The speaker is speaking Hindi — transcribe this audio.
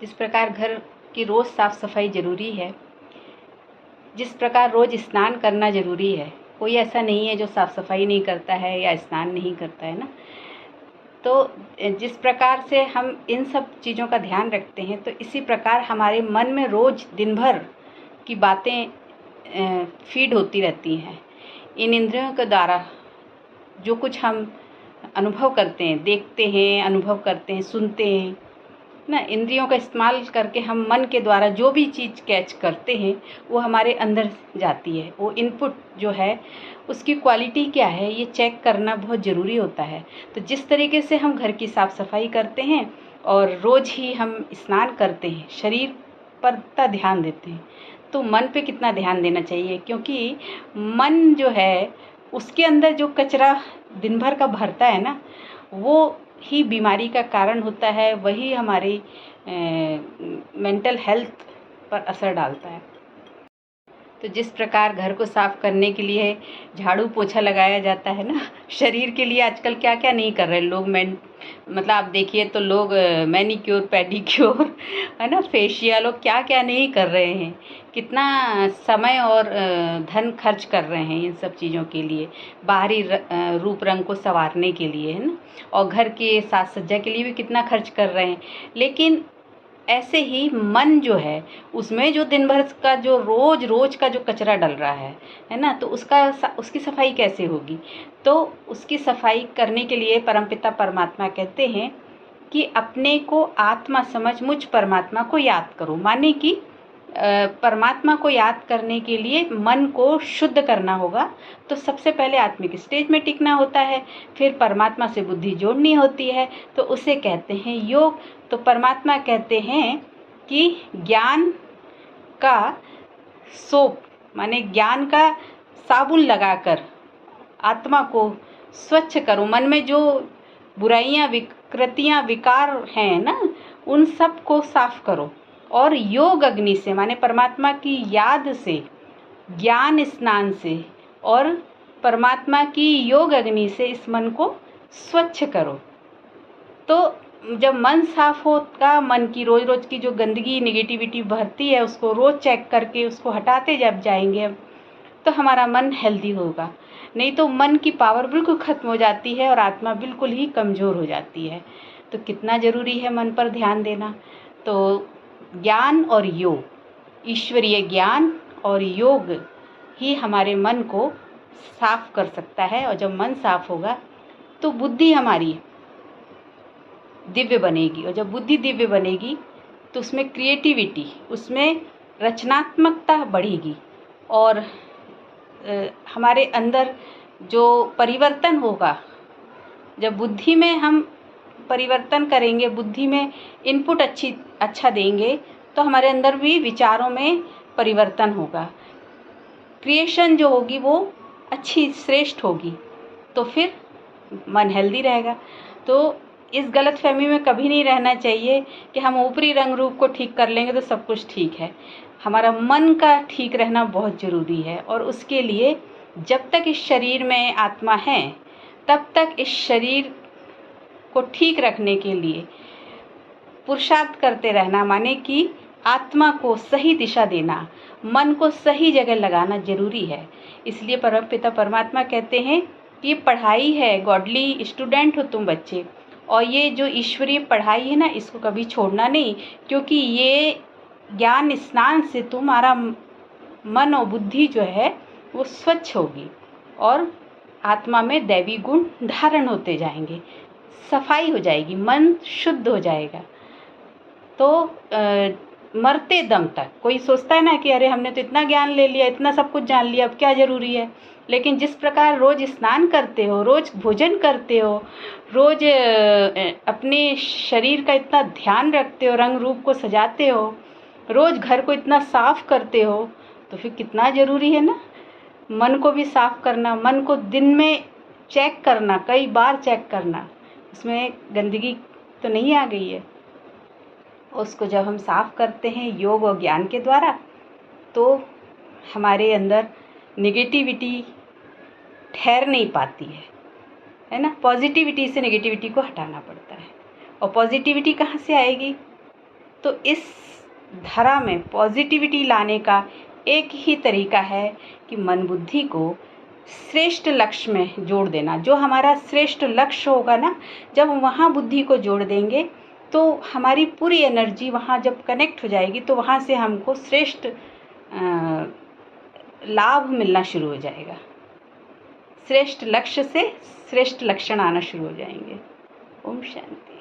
जिस प्रकार घर की रोज़ साफ़ सफाई ज़रूरी है, जिस प्रकार रोज़ स्नान करना ज़रूरी है, कोई ऐसा नहीं है जो साफ़ सफाई नहीं करता है या स्नान नहीं करता है ना। तो जिस प्रकार से हम इन सब चीज़ों का ध्यान रखते हैं, तो इसी प्रकार हमारे मन में रोज़ दिन भर की बातें फीड होती रहती हैं। इन इंद्रियों के द्वारा जो कुछ हम अनुभव करते हैं, देखते हैं, अनुभव करते हैं, सुनते हैं ना, इंद्रियों का इस्तेमाल करके हम मन के द्वारा जो भी चीज़ कैच करते हैं वो हमारे अंदर जाती है। वो इनपुट जो है उसकी क्वालिटी क्या है, ये चेक करना बहुत ज़रूरी होता है। तो जिस तरीके से हम घर की साफ़ सफाई करते हैं और रोज़ ही हम स्नान करते हैं, शरीर पर इतना ध्यान देते हैं, तो मन पे कितना ध्यान देना चाहिए, क्योंकि मन जो है उसके अंदर जो कचरा दिन भर का भरता है ना, वो ही बीमारी का कारण होता है, वही हमारी मेंटल हेल्थ पर असर डालता है। तो जिस प्रकार घर को साफ करने के लिए झाड़ू पोछा लगाया जाता है ना, शरीर के लिए आजकल क्या क्या नहीं कर रहे लोग। मतलब आप देखिए तो लोग मैनीक्योर, पेडिक्योर है ना, फेशियल और क्या क्या नहीं कर रहे हैं। कितना समय और धन खर्च कर रहे हैं इन सब चीज़ों के लिए, बाहरी रूप रंग को संवारने के लिए, है ना, और घर के साज सज्जा के लिए भी कितना खर्च कर रहे हैं। लेकिन ऐसे ही मन जो है उसमें जो दिन भर का जो रोज का जो कचरा डल रहा है ना, तो उसकी सफाई कैसे होगी। तो उसकी सफाई करने के लिए परमपिता परमात्मा कहते हैं कि अपने को आत्मा समझ मुझ परमात्मा को याद करो। माने कि परमात्मा को याद करने के लिए मन को शुद्ध करना होगा। तो सबसे पहले आत्मिक स्टेज में टिकना होता है, फिर परमात्मा से बुद्धि जोड़नी होती है, तो उसे कहते हैं योग। तो परमात्मा कहते हैं कि ज्ञान का सोप, माने ज्ञान का साबुन लगाकर आत्मा को स्वच्छ करो। मन में जो बुराइयां, विकृतियां, विकार हैं ना, उन सब को साफ करो। और योग अग्नि से, माने परमात्मा की याद से, ज्ञान स्नान से और परमात्मा की योग अग्नि से इस मन को स्वच्छ करो। तो जब मन साफ होगा, मन की रोज की जो गंदगी, नेगेटिविटी भरती है, उसको रोज चेक करके उसको हटाते जब जाएंगे, तो हमारा मन हेल्दी होगा। नहीं तो मन की पावर बिल्कुल खत्म हो जाती है और आत्मा बिल्कुल ही कमज़ोर हो जाती है। तो कितना ज़रूरी है मन पर ध्यान देना। तो ज्ञान और योग, ईश्वरीय ज्ञान और योग ही हमारे मन को साफ कर सकता है। और जब मन साफ होगा तो बुद्धि हमारी दिव्य बनेगी, और जब बुद्धि दिव्य बनेगी तो उसमें क्रिएटिविटी, उसमें रचनात्मकता बढ़ेगी, और हमारे अंदर जो परिवर्तन होगा, जब बुद्धि में हम परिवर्तन करेंगे, बुद्धि में इनपुट अच्छा देंगे, तो हमारे अंदर भी विचारों में परिवर्तन होगा। क्रिएशन जो होगी वो अच्छी, श्रेष्ठ होगी, तो फिर मन हेल्दी रहेगा। तो इस गलतफहमी में कभी नहीं रहना चाहिए कि हम ऊपरी रंग रूप को ठीक कर लेंगे तो सब कुछ ठीक है। हमारा मन का ठीक रहना बहुत ज़रूरी है, और उसके लिए जब तक इस शरीर में आत्मा है तब तक इस शरीर को ठीक रखने के लिए पुरुषार्थ करते रहना, माने कि आत्मा को सही दिशा देना, मन को सही जगह लगाना जरूरी है। इसलिए परमपिता परमात्मा कहते हैं कि पढ़ाई है, गॉडली स्टूडेंट हो तुम बच्चे, और ये जो ईश्वरीय पढ़ाई है ना, इसको कभी छोड़ना नहीं, क्योंकि ये ज्ञान स्नान से तुम्हारा मन और बुद्धि जो है वो स्वच्छ होगी और आत्मा में दैवी गुण धारण होते जाएंगे, सफाई हो जाएगी, मन शुद्ध हो जाएगा। तो मरते दम तक कोई सोचता है ना कि अरे हमने तो इतना ज्ञान ले लिया, इतना सब कुछ जान लिया, अब क्या ज़रूरी है। लेकिन जिस प्रकार रोज़ स्नान करते हो, रोज़ भोजन करते हो, रोज़ अपने शरीर का इतना ध्यान रखते हो, रंग रूप को सजाते हो, रोज़ घर को इतना साफ करते हो, तो फिर कितना ज़रूरी है ना मन को भी साफ करना, मन को दिन में चेक करना, कई बार चेक करना, उसमें गंदगी तो नहीं आ गई है। उसको जब हम साफ करते हैं योग और ज्ञान के द्वारा, तो हमारे अंदर नेगेटिविटी ठहर नहीं पाती है ना। पॉजिटिविटी से नेगेटिविटी को हटाना पड़ता है, और पॉजिटिविटी कहाँ से आएगी, तो इस धरा में पॉजिटिविटी लाने का एक ही तरीका है कि मन बुद्धि को श्रेष्ठ लक्ष्य में जोड़ देना। जो हमारा श्रेष्ठ लक्ष्य होगा ना, जब वहाँ बुद्धि को जोड़ देंगे तो हमारी पूरी एनर्जी वहाँ जब कनेक्ट हो जाएगी तो वहाँ से हमको श्रेष्ठ लाभ मिलना शुरू हो जाएगा। श्रेष्ठ लक्ष्य से श्रेष्ठ लक्षण आना शुरू हो जाएंगे। ओम शांति।